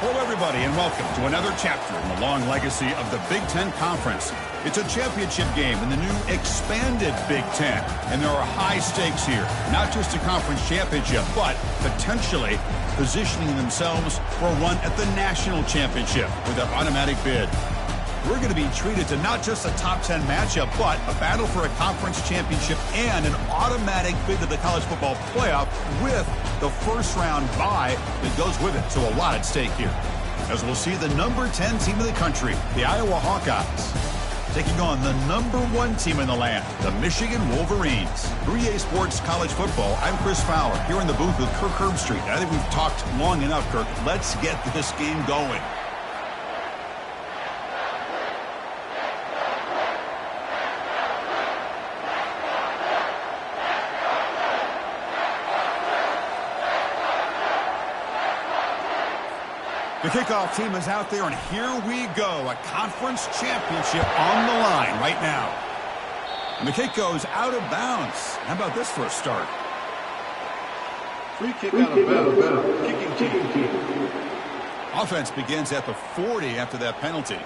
Hello, everybody, and welcome to another chapter in the long legacy of the Big Ten Conference. It's a championship game in the new expanded Big Ten, and there are high stakes here. Not just a conference championship, but potentially positioning themselves for a run at the national championship with an automatic bid. We're going to be treated to not just a top 10 matchup, but a battle for a conference championship and an automatic bid to the college football playoff with the first round bye that goes with it. So a lot at stake here. As we'll see the number 10 team in the country, the Iowa Hawkeyes, taking on the number 1 team in the land, the Michigan Wolverines. For EA Sports College Football, I'm Chris Fowler, here in the booth with Kirk Herbstreit. I think we've talked long enough, Kirk. Let's get this game going. The kickoff team is out there, and here we go. A conference championship on the line right now. And the kick goes out of bounds. How about this for a start? Free kick out of bounds. Kicking team. Offense begins at the 40 after that penalty.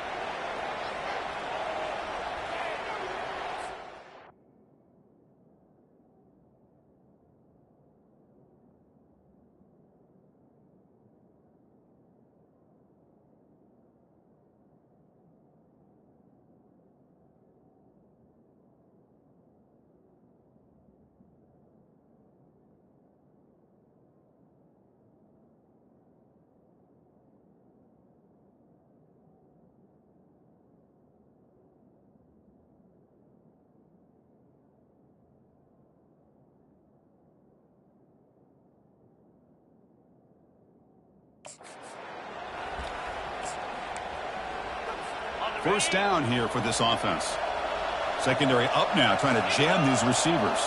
First down here for this offense. Secondary up now, trying to jam these receivers.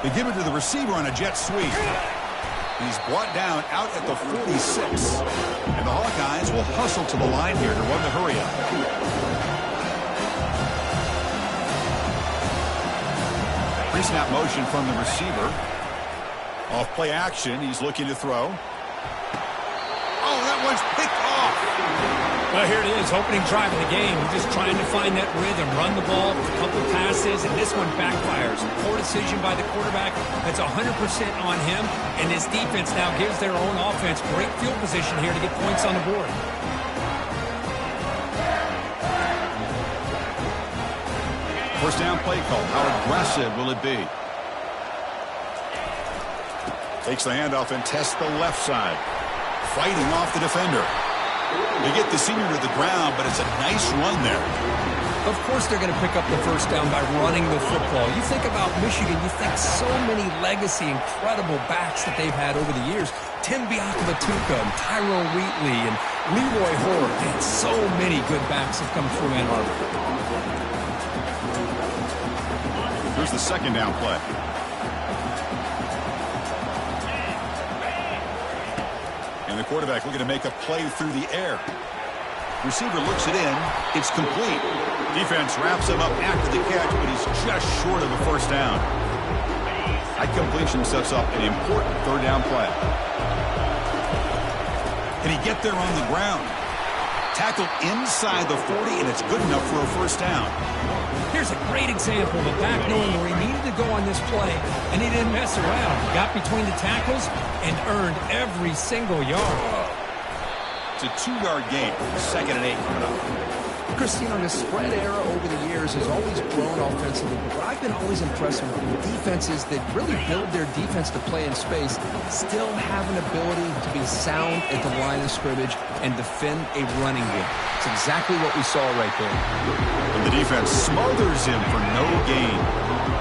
They give it to the receiver on a jet sweep. He's brought down out at the 46. And the Hawkeyes will hustle to the line here to run the hurry up. Pre-snap motion from the receiver. Off play action, he's looking to throw. Oh, that one's picked off. Well, here it is, opening drive of the game. He's just trying to find that rhythm, run the ball, a couple passes, and this one backfires. Poor decision by the quarterback. That's 100% on him, and this defense now gives their own offense great field position here to get points on the board. First down play call. How aggressive will it be? Takes the handoff and tests the left side. Fighting off the defender. They get the senior to the ground, but it's a nice run there. Of course they're going to pick up the first down by running the football. You think about Michigan, you think so many legacy, incredible backs that they've had over the years. Tim Biakabatuka, Tyrone Wheatley, and Leroy Hoare. And so many good backs have come through Ann Arbor. Here's the second down play. And the quarterback looking to make a play through the air. Receiver looks it in. It's complete. Defense wraps him up after the catch, but he's just short of a first down. That completion sets up an important third down play. Can he get there on the ground? Tackled inside the 40, and it's good enough for a first down. Here's a great example of a back knowing where he needed to go on this play, and he didn't mess around. He got between the tackles and earned every single yard. It's a 2-yard gain. 2nd and 8 coming up. Christine, the spread era over the years has always grown offensively, but I've been always impressed with defenses that really build their defense to play in space, still have an ability to be sound at the line of scrimmage and defend a running game. It's exactly what we saw right there. And the defense smothers him for no gain.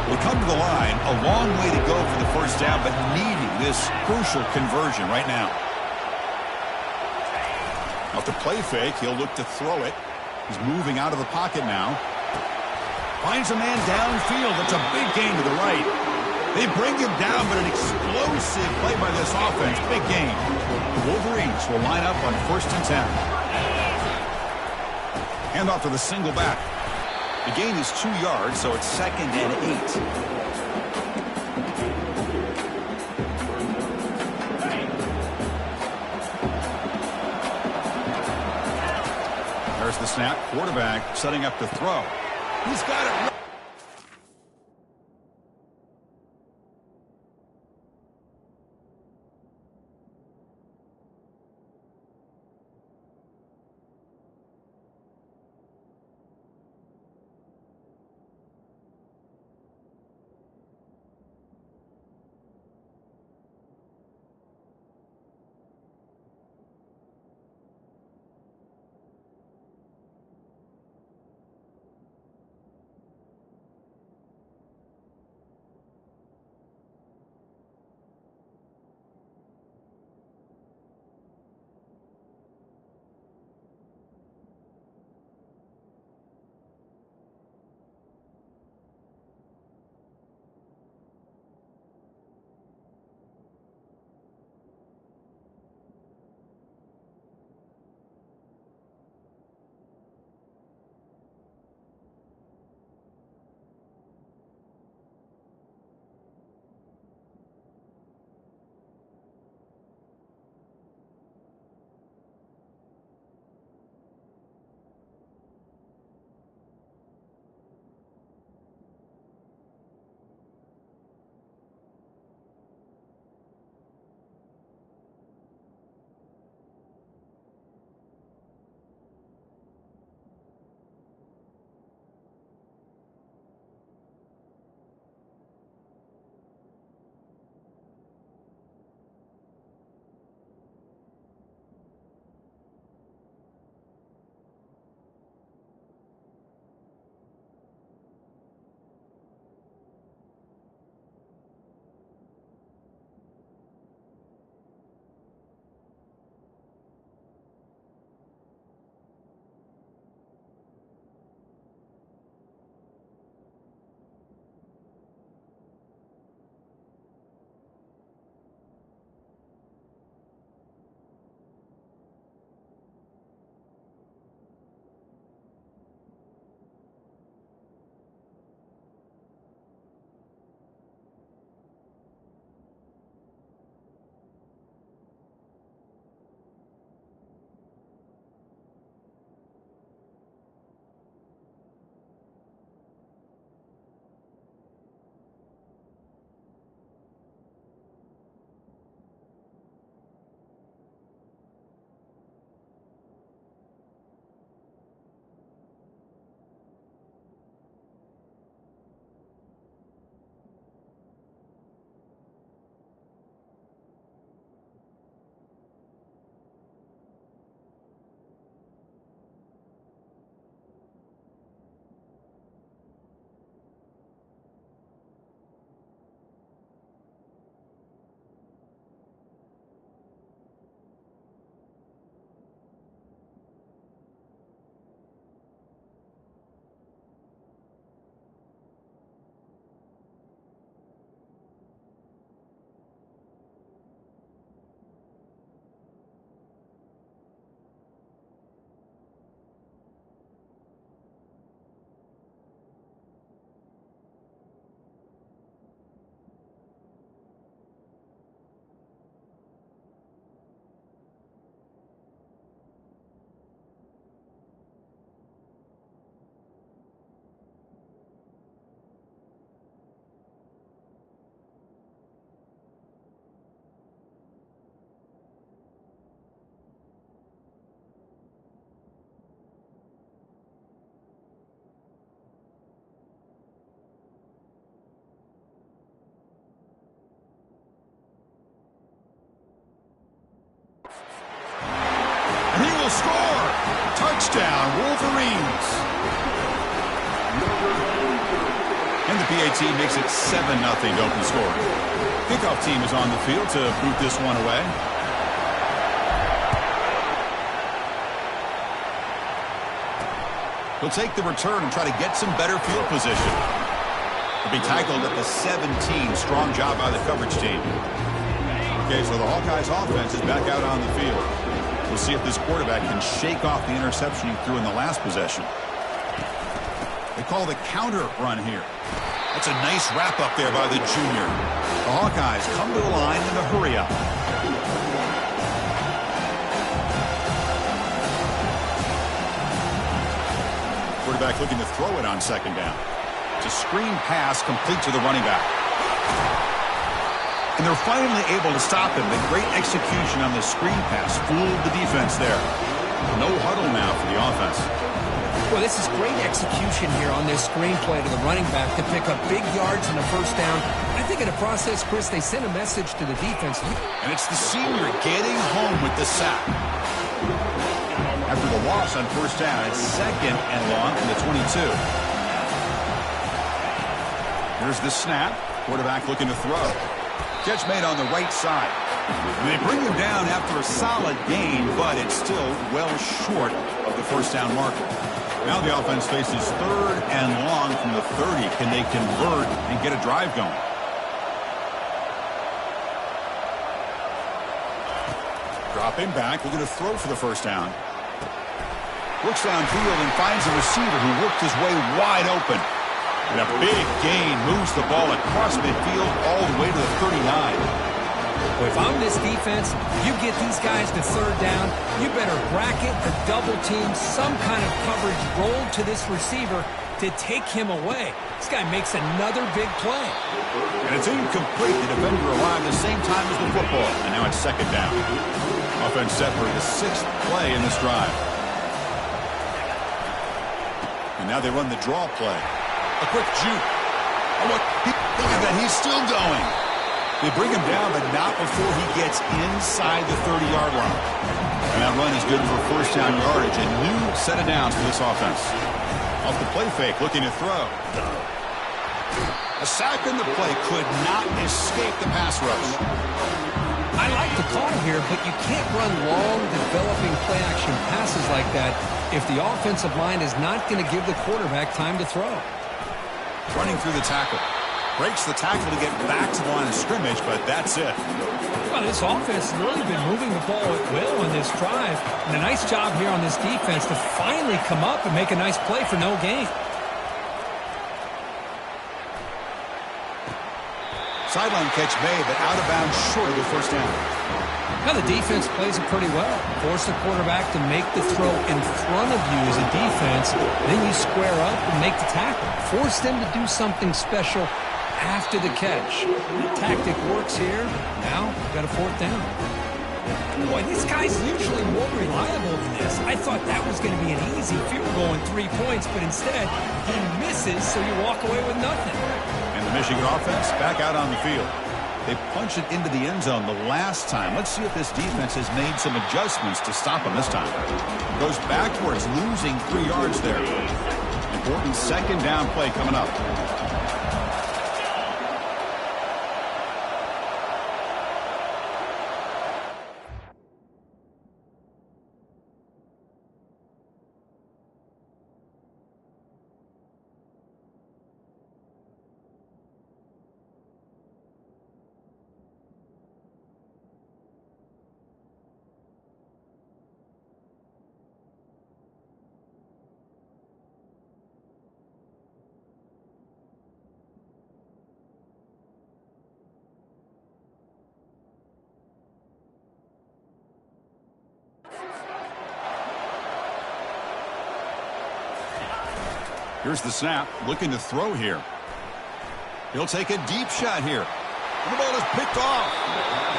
They come to the line, a long way to go for the first down, but needing this crucial conversion right now. Off the play fake, he'll look to throw it. He's moving out of the pocket now. Finds a man downfield. That's a big gain to the right. They bring him down, but an explosive play by this offense. Big gain. The Wolverines will line up on 1st and 10. Handoff to the single back. The gain is 2 yards, so it's 2nd and 8. There's the snap. Quarterback setting up to throw. He's got it. Score! Touchdown, Wolverines! And the PAT makes it 7-0 to open scoring. Kickoff team is on the field to boot this one away. He'll take the return and try to get some better field position. He'll be tackled at the 17. Strong job by the coverage team. Okay, so the Hawkeyes offense is back out on the field. We'll see if this quarterback can shake off the interception he threw in the last possession. They call the counter run here. That's a nice wrap up there by the junior. The Hawkeyes come to the line in a hurry up. Quarterback looking to throw it on second down. It's a screen pass complete to the running back. And they're finally able to stop him. The great execution on the screen pass fooled the defense there. No huddle now for the offense. Well, this is great execution here on this screen play to the running back to pick up big yards and a first down. I think in the process, Chris, they sent a message to the defense. And it's the senior getting home with the sack. After the loss on first down, it's second and long from the 22. Here's the snap. Quarterback looking to throw. Catch made on the right side. And they bring him down after a solid gain, but it's still well short of the first down marker. Now the offense faces third and long from the 30. Can they convert and get a drive going? Dropping back, looking to throw for the first down. Looks downfield and finds a receiver who worked his way wide open. And a big gain moves the ball across midfield all the way to the 39. Well, if I'm this defense, you get these guys to third down, you better bracket or double team some kind of coverage roll to this receiver to take him away. This guy makes another big play. And it's incomplete. The defender arrived the same time as the football. And now it's second down. Offense set for the 6th play in this drive. And now they run the draw play. A quick juke. Oh, look at that. He's still going. They bring him down, but not before he gets inside the 30-yard line. And that run is good for first down yardage. A new set of downs for this offense. Off the play fake, looking to throw. A sack in the play could not escape the pass rush. I like the call here, but you can't run long, developing play-action passes like that if the offensive line is not going to give the quarterback time to throw. Running through the tackle. Breaks the tackle to get back to the line of scrimmage, but that's it. Well, this offense has really been moving the ball at will on this drive. And a nice job here on this defense to finally come up and make a nice play for no gain. Sideline catch made, but out of bounds short of the first down. Now the defense plays it pretty well. Force the quarterback to make the throw in front of you as a defense. Then you square up and make the tackle. Force them to do something special after the catch. The tactic works here. Now, got a fourth down. Boy, this guy's usually more reliable than this. I thought that was going to be an easy field goal in 3 points, but instead, he misses, so you walk away with nothing. And the Michigan offense back out on the field. They punched it into the end zone the last time. Let's see if this defense has made some adjustments to stop them this time. Goes backwards, losing 3 yards there. Important second down play coming up. Here's the snap, looking to throw here. He'll take a deep shot here. And the ball is picked off.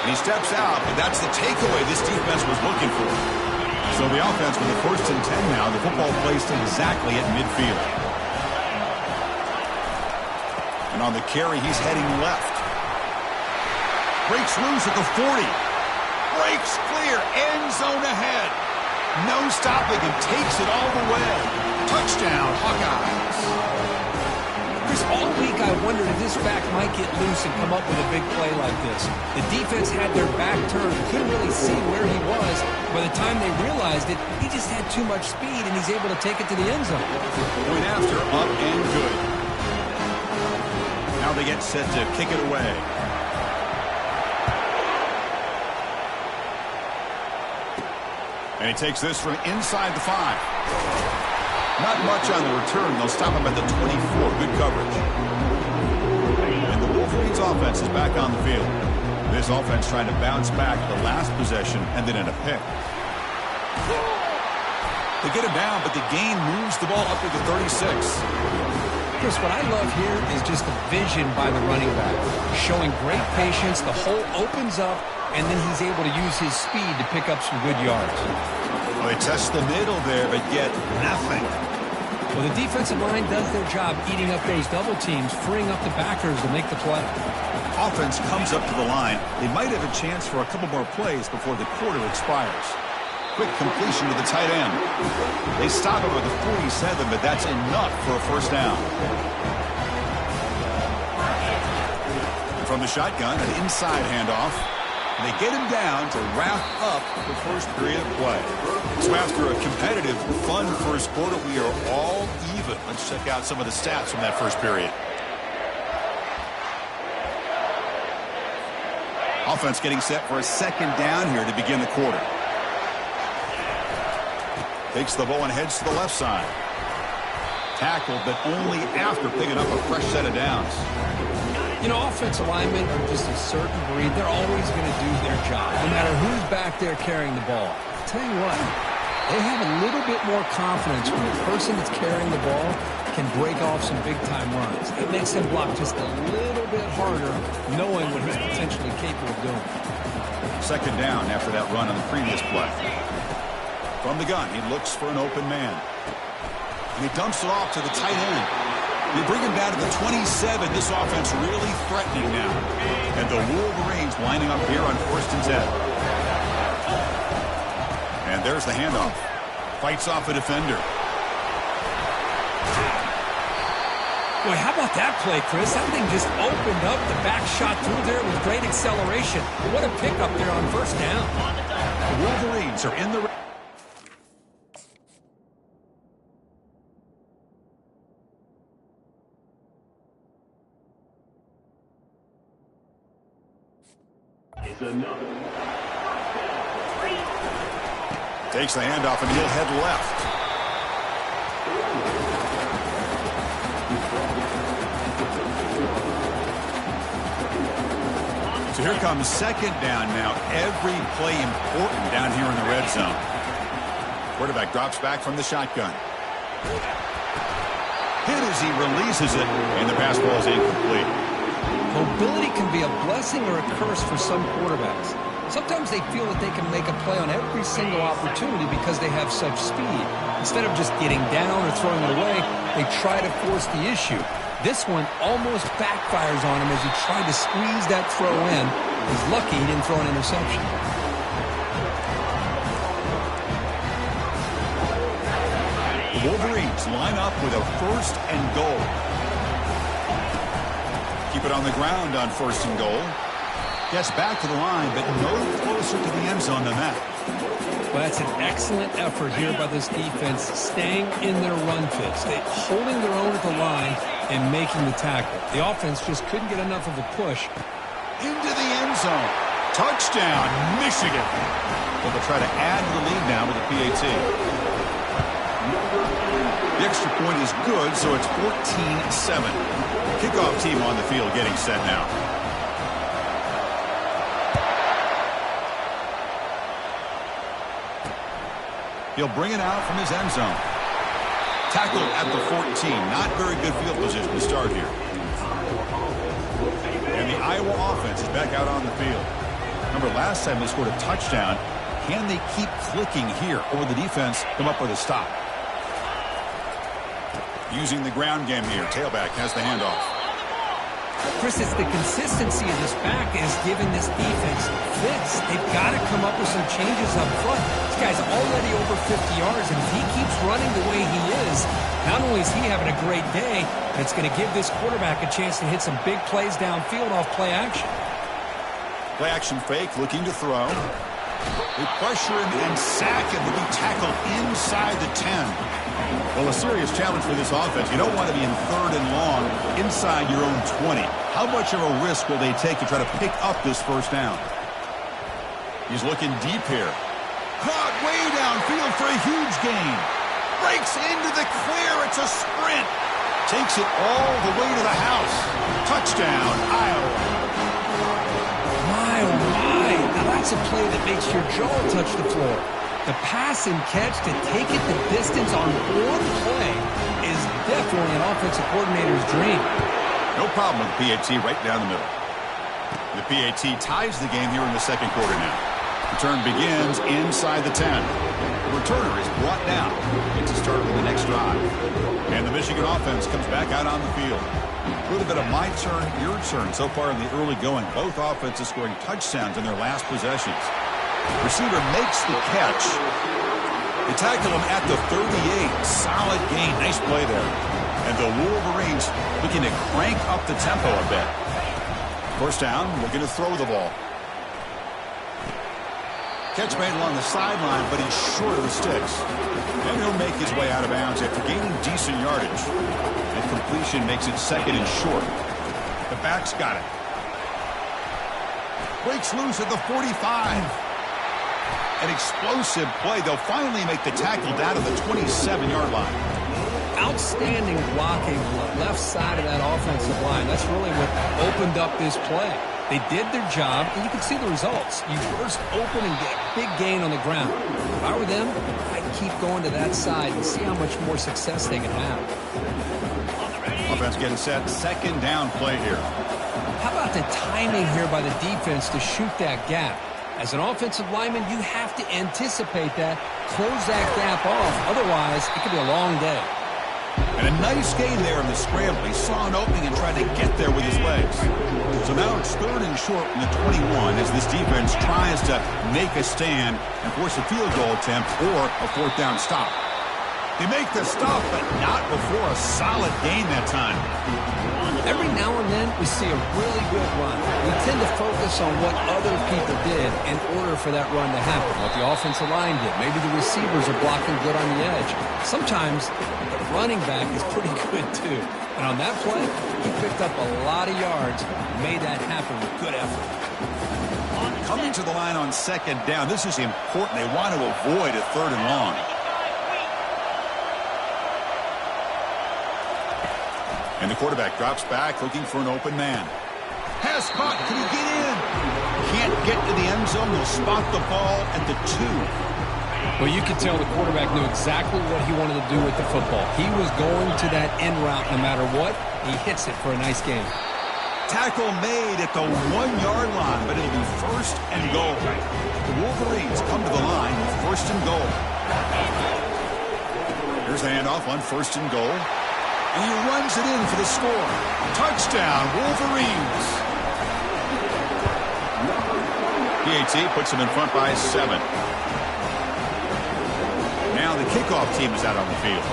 And he steps out, but that's the takeaway this defense was looking for. So the offense with the 1st and 10 now, the football placed exactly at midfield. And on the carry, he's heading left. Breaks loose at the 40. Breaks clear, end zone ahead. No stopping and takes it all the way. Touchdown, Hawkeyes. Chris, all week I wondered if this back might get loose and come up with a big play like this. The defense had their back turned, couldn't really see where he was. By the time they realized it, he just had too much speed, and he's able to take it to the end zone. Point after, up and good. Now they get set to kick it away. And he takes this from inside the 5. Not much on the return. They'll stop him at the 24. Good coverage. And the Wolverines offense is back on the field. This offense trying to bounce back the last possession and then in a pick. They get him down, but the gain moves the ball up to the 36. Chris, what I love here is just the vision by the running back. Showing great patience, the hole opens up, and then he's able to use his speed to pick up some good yards. Well, they test the middle there, but get nothing. Well, the defensive line does their job eating up those double teams, freeing up the backers to make the play. Offense comes up to the line. They might have a chance for a couple more plays before the quarter expires. Quick completion to the tight end. They stop him at the 47, but that's enough for a first down. From the shotgun, an inside handoff. They get him down to wrap up the first period of play. So after a competitive, fun first quarter, we are all even. Let's check out some of the stats from that first period. Offense getting set for a second down here to begin the quarter. Takes the ball and heads to the left side. Tackled, but only after picking up a fresh set of downs. You know, offensive linemen are just a certain breed. They're always going to do their job, no matter who's back there carrying the ball. I'll tell you what, they have a little bit more confidence when the person that's carrying the ball can break off some big-time runs. It makes them block just a little bit harder, knowing what he's potentially capable of doing. Second down after that run on the previous play. From the gun, he looks for an open man. And he dumps it off to the tight end. They bring him down to the 27. This offense really threatening now. And the Wolverines lining up here on 1st and 10. And there's the handoff. Fights off a defender. Boy, how about that play, Chris? That thing just opened up. The back shot through there with great acceleration. What a pickup there on 1st down. The Wolverines are in the... Takes the handoff and he'll head left. So here comes second down now. Every play important down here in the red zone. Quarterback drops back from the shotgun. Hit as he releases it, and the pass ball is incomplete. Mobility can be a blessing or a curse for some quarterbacks. Sometimes they feel that they can make a play on every single opportunity because they have such speed. Instead of just getting down or throwing it away, they try to force the issue. This one almost backfires on him as he tried to squeeze that throw in. He's lucky he didn't throw an interception. The Wolverines line up with a 1st and goal. Keep it on the ground on 1st and goal. Gets back to the line, but no closer to the end zone than that. Well, that's an excellent effort here by this defense, staying in their run fits, holding their own at the line and making the tackle. The offense just couldn't get enough of a push. Into the end zone. Touchdown, Michigan. Well, they'll try to add to the lead now with a PAT. The extra point is good, so it's 14-7. Kickoff team on the field getting set now. He'll bring it out from his end zone. Tackled at the 14. Not very good field position to start here. And the Iowa offense is back out on the field. Remember, last time they scored a touchdown. Can they keep clicking here, or the defense come up with a stop? Using the ground game here. Tailback has the handoff. Chris, it's the consistency of this back is giving this defense fits. They've got to come up with some changes up front. This guy's already over 50 yards, and if he keeps running the way he is, not only is he having a great day, but it's going to give this quarterback a chance to hit some big plays downfield off play action. Play action fake, looking to throw. They pressure him and sack him to be tackled inside the 10. Well, a serious challenge for this offense. You don't want to be in 3rd and long inside your own 20. How much of a risk will they take to try to pick up this 1st down? He's looking deep here. Caught way downfield for a huge gain. Breaks into the clear. It's a sprint. Takes it all the way to the house. Touchdown, Iowa. My, oh my. Now that's a play that makes your jaw touch the floor. The pass and catch to take it the distance on one play is definitely an offensive coordinator's dream. No problem with the PAT right down the middle. The PAT ties the game here in the second quarter now. Return begins inside the 10. The returner is brought down. It's a start of the next drive. And the Michigan offense comes back out on the field. A little bit of my turn, your turn so far in the early going. Both offenses scoring touchdowns in their last possessions. Receiver makes the catch. They tackle him at the 38. Solid gain. Nice play there. And the Wolverines looking to crank up the tempo a bit. First down, looking to throw the ball. Catch made along the sideline, but he's short of the sticks. And he'll make his way out of bounds after gaining decent yardage. And completion makes it second and short. The back's got it. Breaks loose at the 45. An explosive play. They'll finally make the tackle down to the 27-yard line. Outstanding blocking on the left side of that offensive line. That's really what opened up this play. They did their job, and you can see the results. You burst open and get a big gain on the ground. If I were them, I'd keep going to that side and see how much more success they can have. Offense getting set. Second down play here. How about the timing here by the defense to shoot that gap? As an offensive lineman, you have to anticipate that, close that gap off. Otherwise, it could be a long day. And a nice gain there in the scramble. He saw an opening and tried to get there with his legs. So now it's third and short from the 21 as this defense tries to make a stand and force a field goal attempt or a fourth down stop. They make the stop, but not before a solid gain that time. Every now and then, we see a really good run. We tend to focus on what other people did in order for that run to happen, what the offensive line did. Maybe the receivers are blocking good on the edge. Sometimes the running back is pretty good, too. And on that play, he picked up a lot of yards and made that happen with good effort. Coming to the line on second down, this is important. They want to avoid a third and long. And the quarterback drops back, looking for an open man. Pass caught. Can he get in? Can't get to the end zone. They'll spot the ball at the 2. Well, you could tell the quarterback knew exactly what he wanted to do with the football. He was going to that end route no matter what. He hits it for a nice gain. Tackle made at the 1-yard line, but it'll be first and goal. The Wolverines come to the line with first and goal. Here's the handoff on first and goal. And he runs it in for the score. Touchdown, Wolverines. PAT puts him in front by 7. Now the kickoff team is out on the field.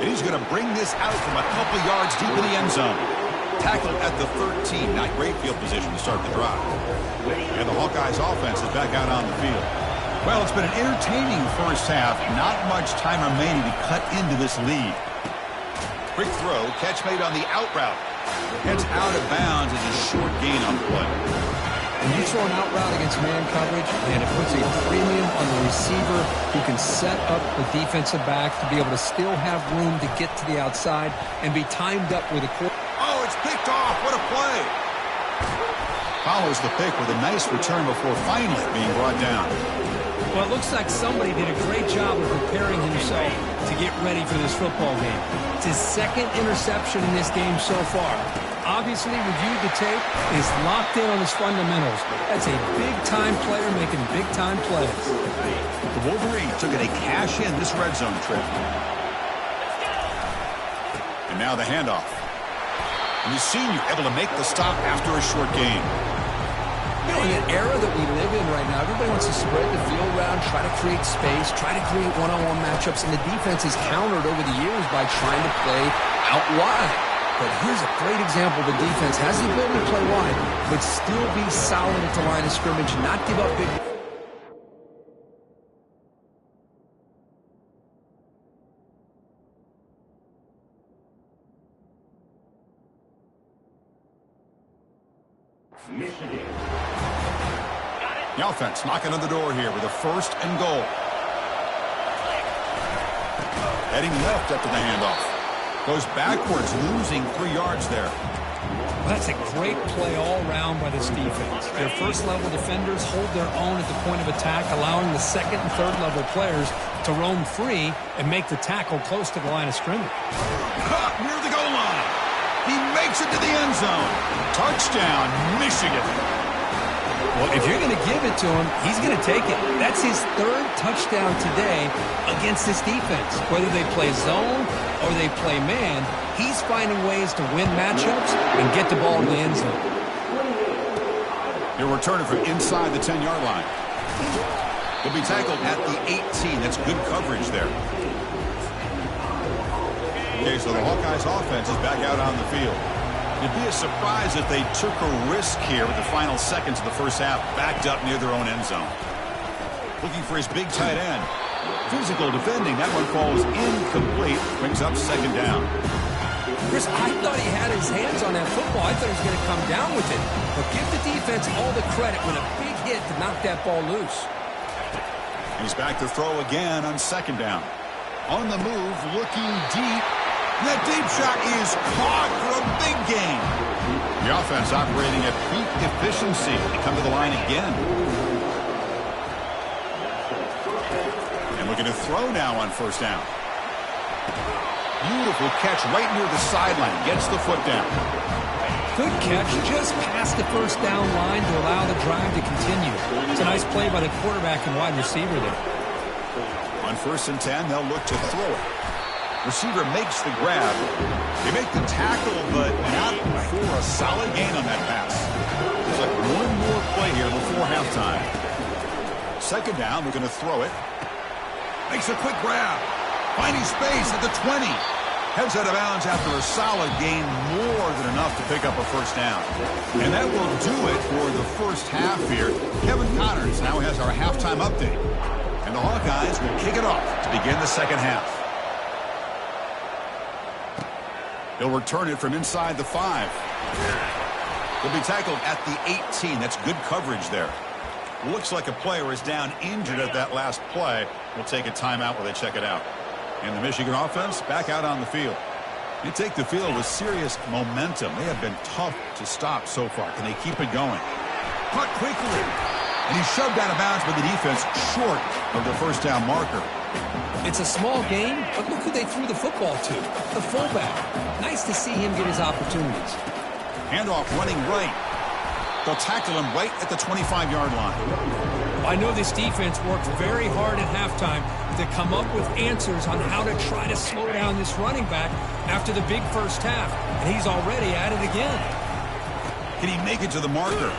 And he's going to bring this out from a couple yards deep in the end zone. Tackled at the 13. Not great field position to start the drive. And the Hawkeyes offense is back out on the field. Well, it's been an entertaining first half. Not much time remaining to cut into this lead. Quick throw. Catch made on the out route. Heads out of bounds as a short gain on the play. When you throw an out route against man coverage, and it puts a premium on the receiver who can set up the defensive back to be able to still have room to get to the outside and be timed up with a quarterback. Oh, it's picked off. What a play. Follows the pick with a nice return before finally being brought down. Well, it looks like somebody did a great job of preparing himself to get ready for this football game. It's his second interception in this game so far. Obviously, reviewed the tape, is locked in on his fundamentals. That's a big-time player making big-time plays. The Wolverines are going to cash in this red zone trip. And now the handoff. And the senior able to make the stop after a short gain. You know, in an era that we live in right now, everybody wants to spread the field around, try to create space, try to create one-on-one matchups, and the defense is countered over the years by trying to play out wide. But here's a great example. The defense has the ability to play wide, but still be solid at the line of scrimmage, not give up big. Michigan. The offense knocking on the door here with a first and goal. Heading left after the handoff. Goes backwards, losing 3 yards there. Well, that's a great play all around by this defense. Their first-level defenders hold their own at the point of attack, allowing the second and third-level players to roam free and make the tackle close to the line of scrimmage. Caught near the goal line. He makes it to the end zone. Touchdown, Michigan. Well, if you're going to give it to him, he's going to take it. That's his third touchdown today against this defense. Whether they play zone or they play man, he's finding ways to win matchups and get the ball to the end zone. He'll return it from inside the 10-yard line. He'll be tackled at the 18. That's good coverage there. Okay, so the Hawkeyes offense is back out on the field. It'd be a surprise if they took a risk here with the final seconds of the first half, backed up near their own end zone. Looking for his big tight end. Physical defending. That one falls incomplete. Brings up second down. Chris, I thought he had his hands on that football. I thought he was going to come down with it. But give the defense all the credit with a big hit to knock that ball loose. He's back to throw again on second down. On the move, looking deep. That deep shot is caught for a big gain. The offense operating at peak efficiency. They come to the line again. And looking to throw now on first down. Beautiful catch right near the sideline. Gets the foot down. Good catch just past the first down line to allow the drive to continue. It's a nice play by the quarterback and wide receiver there. On first and 10, they'll look to throw it. Receiver makes the grab. They make the tackle, but not for a solid gain on that pass. There's like one more play here before halftime. Second down, they're going to throw it. Makes a quick grab. Finding space at the 20. Heads out of bounds after a solid gain, more than enough to pick up a first down. And that will do it for the first half here. Kevin Connors now has our halftime update. And the Hawkeyes will kick it off to begin the second half. He'll return it from inside the 5. He'll be tackled at the 18. That's good coverage there. Looks like a player is down injured at that last play. We'll take a timeout while they check it out. And the Michigan offense back out on the field. They take the field with serious momentum. They have been tough to stop so far. Can they keep it going? Caught quickly. And he's shoved out of bounds by the defense short of the first down marker. It's a small game, but look who they threw the football to. The fullback. Nice to see him get his opportunities. Handoff running right. They'll tackle him right at the 25-yard line. I know this defense worked very hard at halftime to come up with answers on how to try to slow down this running back after the big first half. And he's already at it again. Can he make it to the marker?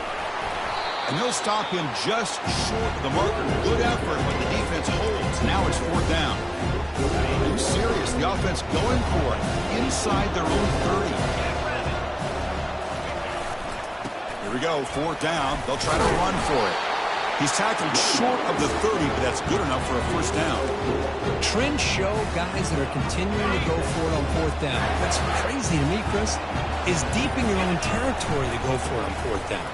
And they'll stop him just short of the marker. Good effort, but the defense holds. Now it's fourth down. Are you serious? The offense going for it inside their own 30. Here we go, fourth down. They'll try to run for it. He's tackled short of the 30, but that's good enough for a first down. Trends show guys that are continuing to go for it on fourth down. What's crazy to me, Chris, is deep in your own territory to go for it on fourth down.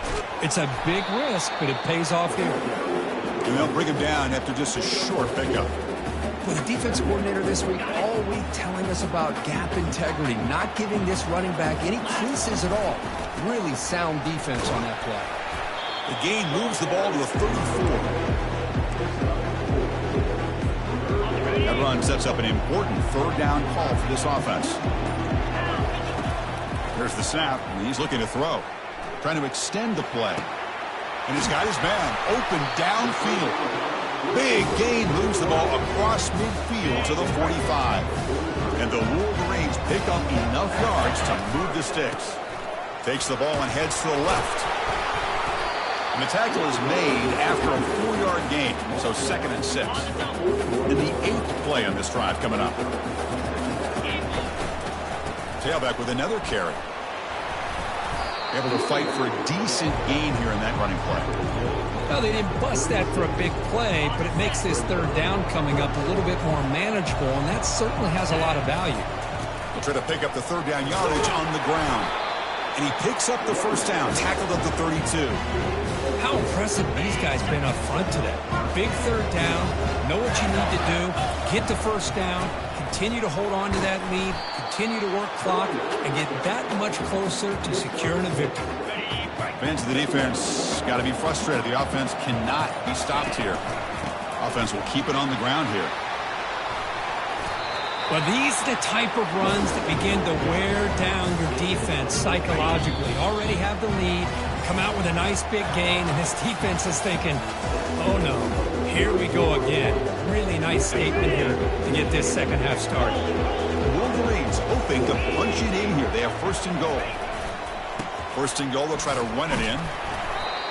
It's a big risk, but it pays off here. And they'll bring him down after just a short pickup. Well, the defense coordinator this week all week telling us about gap integrity, not giving this running back any creases at all. Really sound defense on that play. The gain moves the ball to the 34. That run sets up an important third down call for this offense. There's the snap, and he's looking to throw. Trying to extend the play. And he's got his man open downfield. Big gain moves the ball across midfield to the 45. And the Wolverines pick up enough yards to move the sticks. Takes the ball and heads to the left. And the tackle is made after a 4-yard gain, so second and 6. And the 8th play on this drive coming up. Tailback with another carry. Able to fight for a decent gain here in that running play. Well, they didn't bust that for a big play, but it makes this third down coming up a little bit more manageable, and that certainly has a lot of value. They'll try to pick up the third down yardage on the ground. And he picks up the first down, tackled at the 32. how impressive these guys been up front today. Big third down, know what you need to do, get the first down, continue to hold on to that lead, continue to work clock, and get that much closer to securing a victory. Fans of the defense got to be frustrated. The offense cannot be stopped here. Offense will keep it on the ground here. Well, these are the type of runs that begin to wear down your defense psychologically. Already have the lead, come out with a nice big gain, and this defense is thinking, oh no, here we go again. Really nice statement here to get this second half started. The Wolverines hoping to punch it in here. They have first and goal. First and goal, they'll try to run it in.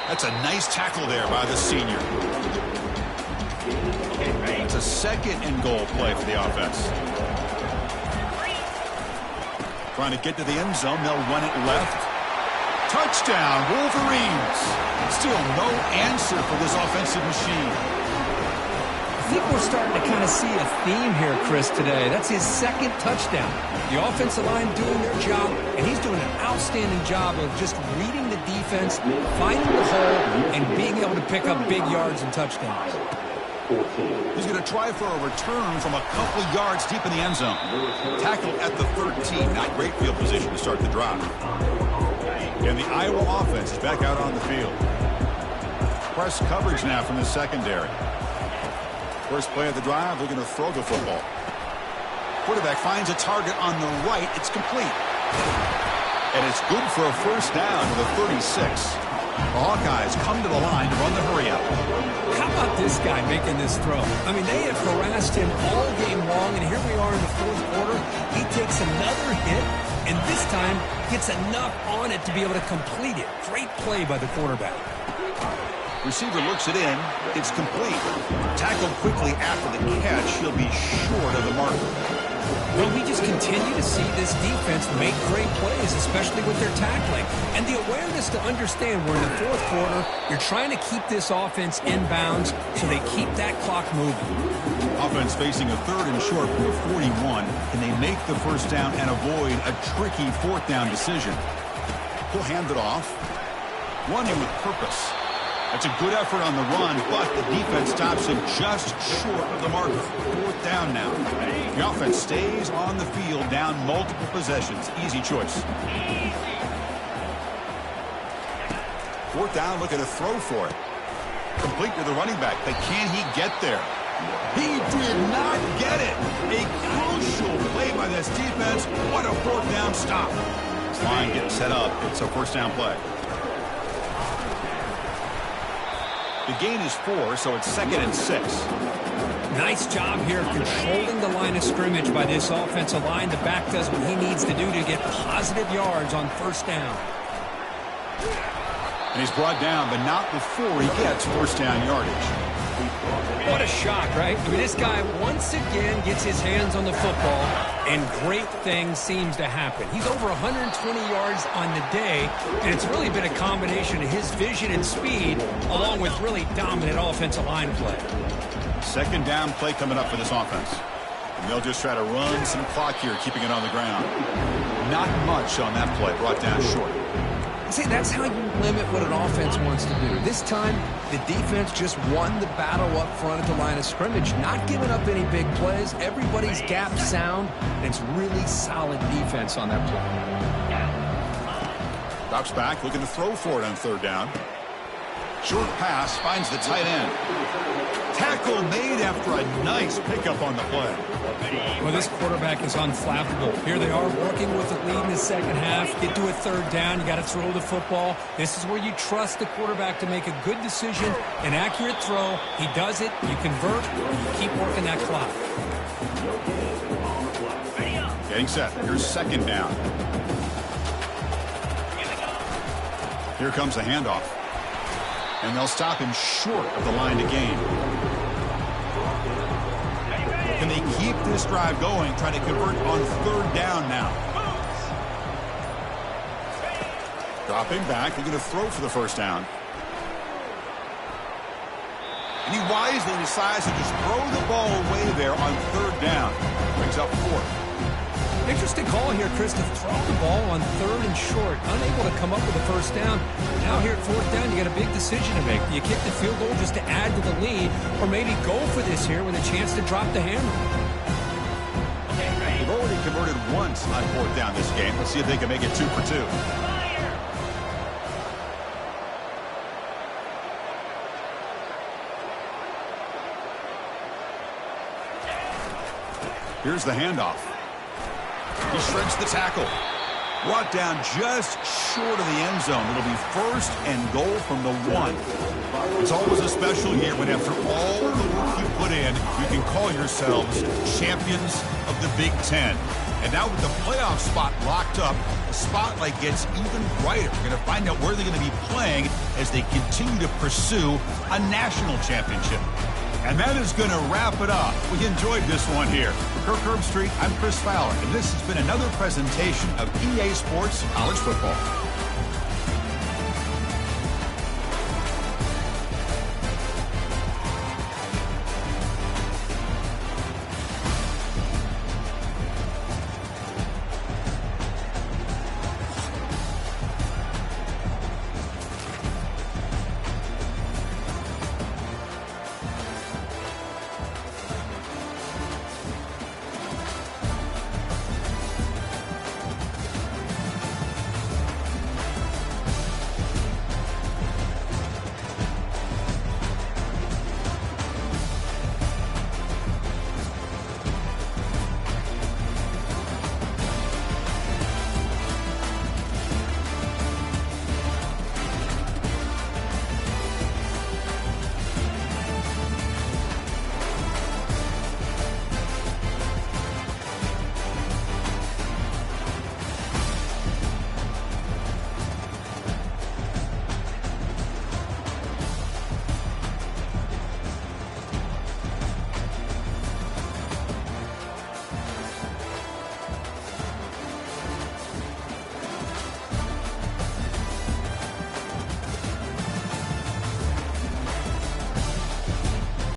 That's a nice tackle there by the senior. It's a second and goal play for the offense. Trying to get to the end zone. They'll run it left. Touchdown, Wolverines. Still no answer for this offensive machine. I think we're starting to kind of see a theme here, Chris, today. That's his second touchdown. The offensive line doing their job, and he's doing an outstanding job of just reading the defense, finding the hole, and being able to pick up big yards and touchdowns. He's going to try for a return from a couple yards deep in the end zone. Tackle at the 13. Not great field position to start the drive. And the Iowa offense is back out on the field. Press coverage now from the secondary. First play of the drive, they're going to throw the football. Quarterback finds a target on the right. It's complete. And it's good for a first down to the 36. The Hawkeyes come to the line to run the hurry up. How about this guy making this throw? I mean, they have harassed him all game long, and here we are in the fourth quarter. He takes another hit, and this time gets enough on it to be able to complete it. Great play by the quarterback. Receiver looks it in. It's complete. Tackled quickly after the catch. He'll be short of the marker. Well, we just continue to see this defense make great plays, especially with their tackling. And the awareness to understand we're in the fourth quarter, you're trying to keep this offense in bounds so they keep that clock moving. Offense facing a third and short from the 41. Can they make the first down and avoid a tricky fourth down decision? He'll hand it off. Running with purpose. That's a good effort on the run, but the defense stops him just short of the marker. Fourth down now. The offense stays on the field, down multiple possessions. Easy choice. Fourth down, looking to throw for it. Complete to the running back, but can he get there? He did not get it. A crucial play by this defense. What a fourth down stop. Line getting set up. It's a first down play. The gain is 4, so it's 2nd and 6. Nice job here of controlling the line of scrimmage by this offensive line. The back does what he needs to do to get positive yards on first down. And he's brought down, but not before he gets first down yardage. What a shock, right? I mean, this guy once again gets his hands on the football, and great things seems to happen. He's over 120 yards on the day, and it's really been a combination of his vision and speed, along with really dominant offensive line play. Second down play coming up for this offense. And they'll just try to run some clock here, keeping it on the ground. Not much on that play, brought down short. See, that's how you limit what an offense wants to do. This time, the defense just won the battle up front at the line of scrimmage, not giving up any big plays. Everybody's gap sound, and it's really solid defense on that play. Drops back, looking to throw for it on third down. Short pass, finds the tight end. Tackle made after a nice pickup on the play. Well, this quarterback is unflappable. Here they are working with the lead in the second half. Get to a third down, you got to throw the football. This is where you trust the quarterback to make a good decision, an accurate throw. He does it, you convert, you keep working that clock. Getting set. Here's second down. Here comes the handoff. And they'll stop him short of the line to gain. Can they keep this drive going, trying to convert on third down now? Dropping back, they're going to throw for the first down. And he wisely decides to just throw the ball away there on third down. Brings up fourth. Interesting call here, Chris, to throw the ball on 3rd and short, unable to come up with a first down. Now here at 4th down, you got a big decision to make. Do you kick the field goal just to add to the lead, or maybe go for this here with a chance to drop the hammer? They've already converted once on 4th down this game. Let's see if they can make it 2 for 2. Here's the handoff. He shreds the tackle. Brought down just short of the end zone. It'll be 1st and goal from the 1. It's always a special year when after all the work you put in, you can call yourselves champions of the Big Ten. And now with the playoff spot locked up, the spotlight gets even brighter. We're going to find out where they're going to be playing as they continue to pursue a national championship. And that is going to wrap it up. We enjoyed this one here. For Kirk Herbstreit, I'm Chris Fowler, and this has been another presentation of EA Sports College Football.